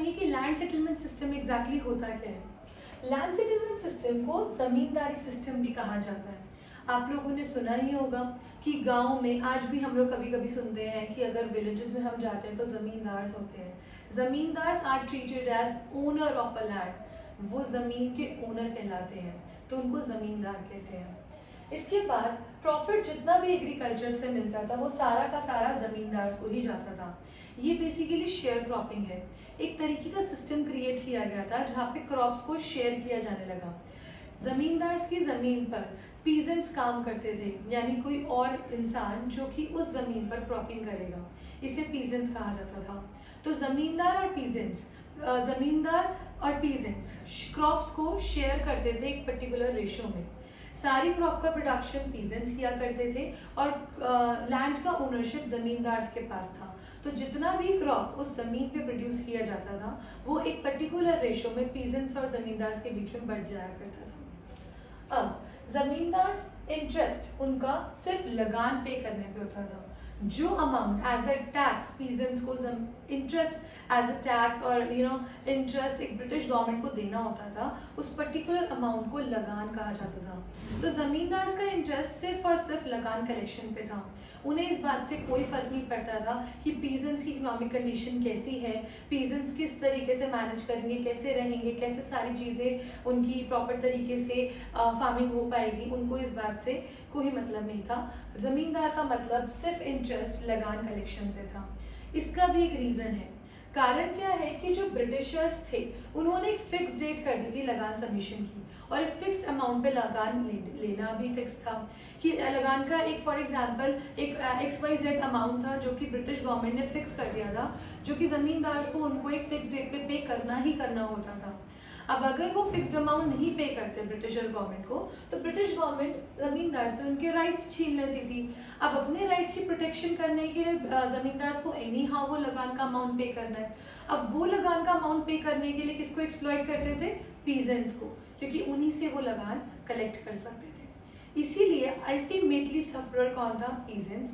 जानेंगे कि land settlement system exactly होता क्या है। लैंड सेटलमेंट सिस्टम को जमींदारी सिस्टम भी कहा जाता है। आप लोगों ने सुना ही होगा कि गांव में आज भी हम लोग कभी कभी सुनते हैं कि अगर विलेजेस में हम जाते हैं तो जमींदार होते हैं। Zamindar are treated as owner of a land, वो जमीन के ओनर कहलाते हैं, तो उनको जमींदार कहते हैं। इसके बाद प्रॉफिट जितना भी एग्रीकल्चर से मिलता था वो सारा का सारा जमींदार को ही जाता था। ये बेसिकली शेयर क्रॉपिंग है। एक तरीके का सिस्टम क्रिएट किया गया था जहाँ पे क्रॉप्स को शेयर किया जाने लगा। जमींदार की जमीन पर पीजेंट्स काम करते थे, यानी कोई और इंसान जो कि उस जमीन पर क्रॉपिंग करेगा, इसे पीजेंट्स कहा जाता था। तो जमींदार और पीजेंट्स क्रॉप्स को शेयर करते थे एक पर्टिकुलर रेशो में। सारी क्रॉप का प्रोडक्शन पीजेंट्स किया करते थे और लैंड का ओनरशिप जमींदार के पास था। तो जितना भी क्रॉप उस जमीन पे प्रोड्यूस किया जाता था वो एक पर्टिकुलर रेशो में पीजेंट्स और जमींदार के बीच में बढ़ जाया करता था। अब जमींदार इंटरेस्ट उनका सिर्फ लगान पे करने पे होता था। जो amount as a tax peasants को इंटरेस्ट एज अ टैक्स और इंटरेस्ट एक ब्रिटिश गवर्नमेंट को देना होता था, उस पर्टिकुलर अमाउंट को लगान कहा जाता था। तो जमींदार का इंटरेस्ट सिर्फ और सिर्फ लगान कलेक्शन पे था। उन्हें इस बात से कोई फर्क नहीं पड़ता था कि पीजेंट्स की इकोनॉमिक कंडीशन कैसी है, पीजेंट्स किस तरीके से मैनेज करेंगे, कैसे रहेंगे, कैसे सारी चीज़ें उनकी प्रॉपर तरीके से फार्मिंग हो पाएगी। उनको इस बात से कोई मतलब नहीं था। जमींदार का मतलब सिर्फ इंटरेस्ट लगान कलेक्शन से था। इसका भी एक रीजन है। कारण क्या है कि जो ब्रिटिशर्स थे उन्होंने एक फिक्स डेट कर दी थी लगान सबमिशन की, और एक फिक्स्ड अमाउंट पे लगान लेना भी फिक्स था कि लगान का एक फॉर एग्जांपल एक XYZ अमाउंट था जो कि ब्रिटिश गवर्नमेंट ने फिक्स कर दिया था, जो कि जमींदार को उनको एक फिक्स डेट पे करना ही करना होता था। अब अगर वो फिक्स्ड अमाउंट नहीं पे करते ब्रिटिशर गवर्नमेंट को, तो ब्रिटिश गवर्नमेंट जमींदार से उनके राइट्स छीन लेती थी। अब अपने राइट्स की प्रोटेक्शन करने के लिए जमींदार को एनी हाउ वो लगान का अमाउंट पे करना है। अब वो लगान का अमाउंट पे करने के लिए किसको एक्सप्लॉइट करते थे? पीजेंट्स को, क्योंकि उन्हीं से वो लगान कलेक्ट कर सकते थे। इसीलिए अल्टीमेटली सफरर कौन था? पीजेंट्स।